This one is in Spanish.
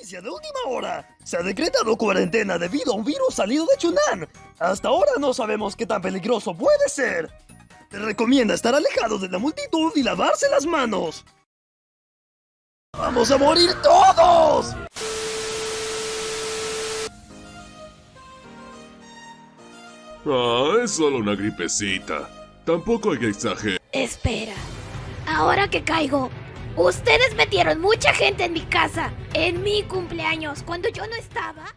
Noticia de última hora. Se ha decretado cuarentena debido a un virus salido de Chunan. Hasta ahora no sabemos qué tan peligroso puede ser. Se recomienda estar alejado de la multitud y lavarse las manos. ¡Vamos a morir todos! Es solo una gripecita. Tampoco hay que exagerar. Espera, ahora que caigo, ustedes metieron mucha gente en mi casa, en mi cumpleaños, cuando yo no estaba.